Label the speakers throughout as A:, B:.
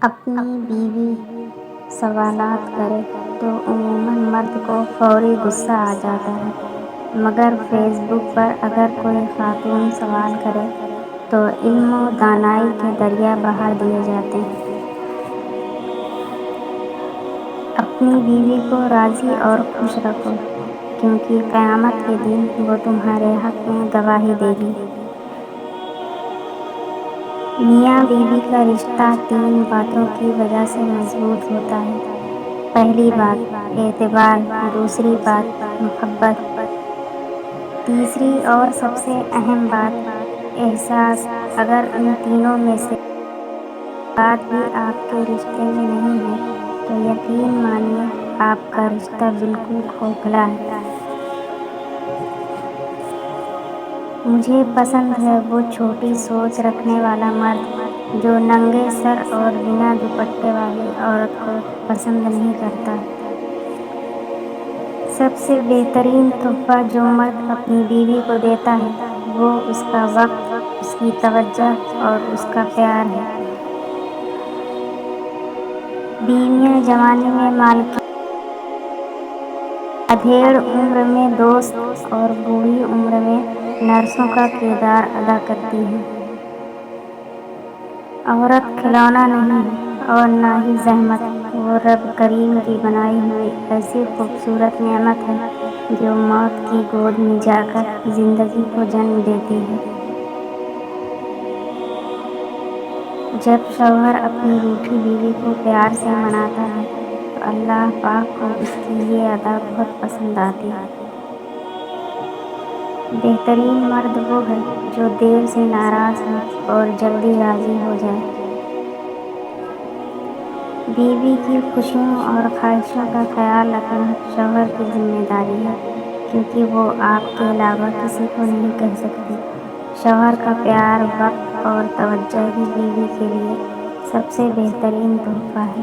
A: اپنی بیوی سوالات کرے تو عموماً مرد کو فوری غصہ آ جاتا ہے، مگر فیس بک پر اگر کوئی خاتون سوال کرے تو علم و دانائی کے دریا بہا دیے جاتے ہیں۔ اپنی بیوی کو راضی اور خوش رکھو، کیونکہ قیامت کے دن وہ تمہارے حق میں گواہی دے گی۔ میاں بیوی کا رشتہ 3 باتوں کی وجہ سے مضبوط ہوتا ہے۔ پہلی بات اعتبار، دوسری بات محبت، تیسری اور سب سے اہم بات احساس۔ اگر ان تینوں میں سے بات بھی آپ کے رشتے میں نہیں ہے تو یقین مانیے آپ کا رشتہ بالکل کھوکھلا ہے۔ مجھے پسند ہے وہ چھوٹی سوچ رکھنے والا مرد جو ننگے سر اور بنا دوپٹے والی عورت کو پسند نہیں کرتا۔ سب سے بہترین تحفہ جو مرد اپنی بیوی کو دیتا ہے وہ اس کا وقت، اس کی توجہ اور اس کا پیار ہے۔ بیویاں جوانی میں مالکن، ادھیڑ عمر میں دوست اور بوڑھی عمر میں نرسوں کا کردار ادا کرتی ہیں۔ عورت کھلونا نہیں ہے اور نہ ہی زحمت، وہ رب کریم کی بنائی ہوئی ایسی خوبصورت نعمت ہے جو موت کی گود میں جا کر زندگی کو جنم دیتی ہے۔ جب شوہر اپنی روٹھی بیوی کو پیار سے مناتا ہے تو اللہ پاک کو اس کی یہ ادا بہت پسند آتی ہے۔ بہترین مرد وہ ہے جو دیر سے ناراض ہو اور جلدی راضی ہو جائے۔ بیوی کی خوشیوں اور خواہشوں کا خیال رکھنا شوہر کی ذمہ داری ہے، کیونکہ وہ آپ کے علاوہ کسی کو نہیں کہہ سکتی۔ شوہر کا پیار، وقت اور توجہ ہی بیوی کے لیے سب سے بہترین تحفہ ہے۔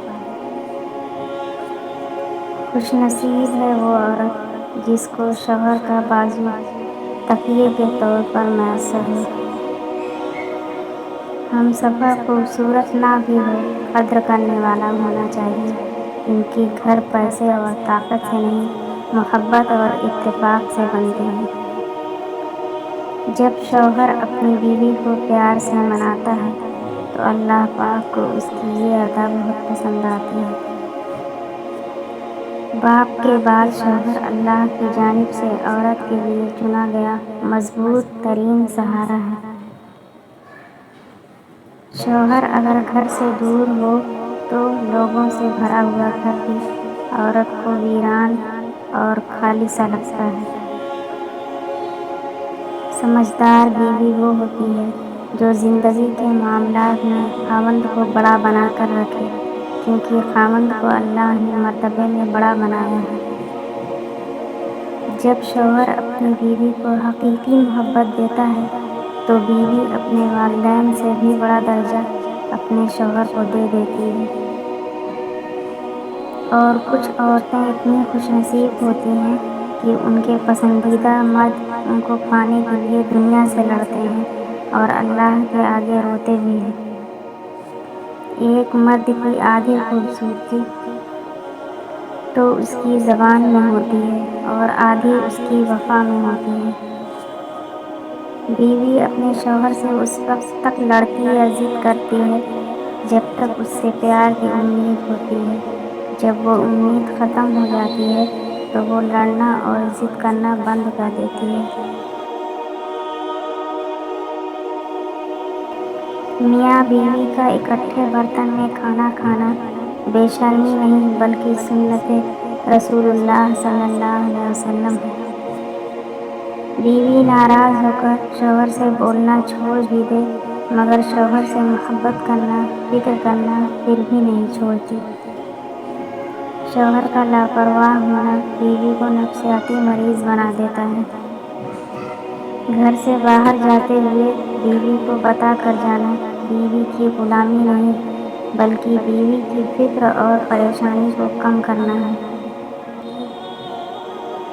A: خوش نصیب ہے وہ عورت جس کو شوہر کا بازو تکیے کے طور پر میسر ہو۔ ہمسفر خوبصورت نہ بھی ہو، قدر کرنے والا ہونا چاہیے، کیونکہ گھر پیسے اور طاقت سے نہیں، محبت اور اتفاق سے بنتے ہیں۔ جب شوہر اپنی بیوی کو پیار سے مناتا ہے تو اللہ پاک کو اس کی یہ ادا بہت پسند آتی ہے۔ باپ کے بعد شوہر اللہ کی جانب سے عورت کے لیے چنا گیا مضبوط ترین سہارا ہے۔ شوہر اگر گھر سے دور ہو تو لوگوں سے بھرا ہوا گھر بھی عورت کو ویران اور خالی سا لگتا ہے۔ سمجھدار بیوی وہ ہوتی ہے جو زندگی کے معاملات میں خاوند کو بڑا بنا کر رکھے، کیونکہ خاوند کو اللہ نے مرتبے میں بڑا بنایا ہے۔ جب شوہر اپنی بیوی کو حقیقی محبت دیتا ہے تو بیوی اپنے والدین سے بھی بڑا درجہ اپنے شوہر کو دے دیتی ہے۔ اور کچھ عورتیں اتنی خوش نصیب ہوتی ہیں کہ ان کے پسندیدہ مرد ان کو پانے کے لیے دنیا سے لڑتے ہیں اور اللہ کے آگے روتے بھی ہیں۔ ایک مرد کی آدھی خوبصورتی تو اس کی زبان میں ہوتی ہے اور آدھی اس کی وفا میں ہوتی ہے۔ بیوی اپنے شوہر سے اس وقت تک لڑتی یا ضد کرتی ہے جب تک اس سے پیار کی امید ہوتی ہے۔ جب وہ امید ختم ہو جاتی ہے تو وہ لڑنا اور ضد کرنا بند کر دیتی ہے۔ میاں بیوی کا اکٹھے برتن میں کھانا کھانا بے شرمی نہیں بلکہ سنت رسول اللہ صلی اللہ علیہ وسلم ہے۔ بیوی ناراض ہو کر شوہر سے بولنا چھوڑ بھی دے مگر شوہر سے محبت کرنا، فکر کرنا پھر بھی نہیں چھوڑتی۔ شوہر کا لاپرواہ ہونا بیوی کو نفسیاتی مریض بنا دیتا ہے۔ گھر سے باہر جاتے ہوئے بیوی کو بتا کر جانا بیوی کی غلامی نہیں بلکہ بیوی کی فکر اور پریشانی کو کم کرنا ہے۔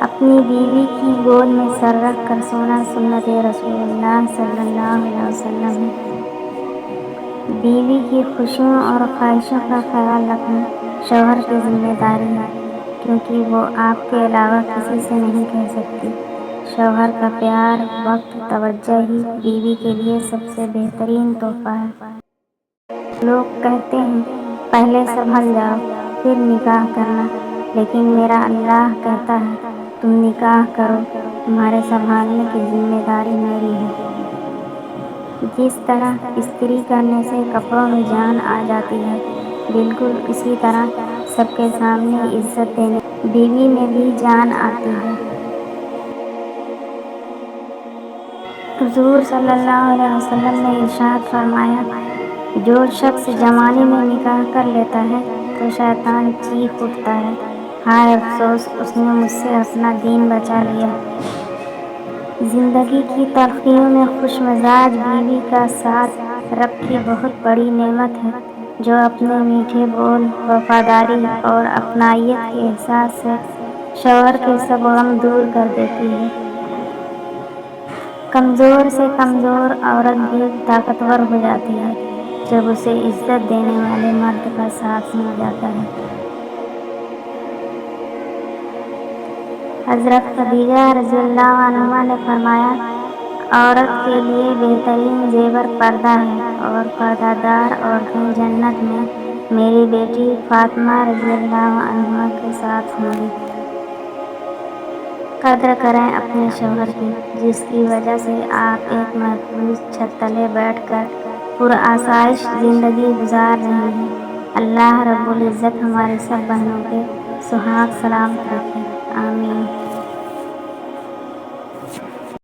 A: اپنی بیوی کی گود میں سر رکھ کر سونا سنت رسول اللہ صلی اللہ علیہ وسلم ہے۔ بیوی کی خوشیوں اور خواہشوں کا خیال رکھنا شوہر کی ذمہ داری ہے، کیونکہ وہ آپ کے علاوہ کسی سے نہیں کہہ سکتی۔ شوہر کا پیار، وقت، توجہ ہی بیوی کے لیے سب سے بہترین تحفہ ہے۔ لوگ کہتے ہیں پہلے سنبھل جاؤ پھر نکاح کرنا، لیکن میرا اللہ کہتا ہے تم نکاح کرو، تمہارے سنبھالنے کی ذمہ داری میری ہے۔ جس طرح استری کرنے سے کپڑوں میں جان آ جاتی ہے، بالکل اسی طرح سب کے سامنے عزت دینے بیوی میں بھی جان آتی ہے۔ حضور صلی اللہ علیہ وسلم نے ارشاد فرمایا، جو شخص جوانی میں نکاح کر لیتا ہے تو شیطان چیخ اٹھتا ہے، ہائے افسوس، اس نے مجھ سے اپنا دین بچا لیا۔ زندگی کی تلخیوں میں خوش مزاج بیوی کا ساتھ رب کی بہت بڑی نعمت ہے، جو اپنے میٹھے بول، وفاداری اور اپنائیت کے احساس سے شوہر کے سب غم دور کر دیتی ہے۔ کمزور سے کمزور عورت بھی طاقتور ہو جاتی ہے جب اسے عزت دینے والے مرد کا ساتھ مل جاتا ہے۔ حضرت خدیجہ رضی اللہ عنہا نے فرمایا، عورت کے لیے بہترین زیور پردہ ہے، اور پردہ دار عورتیں جنت میں میری بیٹی فاطمہ رضی اللہ عنہا کے ساتھ ہوں گی۔ قدر کریں اپنے شوہر کی، جس کی وجہ سے آپ ایک محفوظ چھت تلے بیٹھ کر پرآسائش زندگی گزار رہی ہیں۔ اللہ رب العزت ہماری سب بہنوں کے سہاگ سلامت رکھے، آمین۔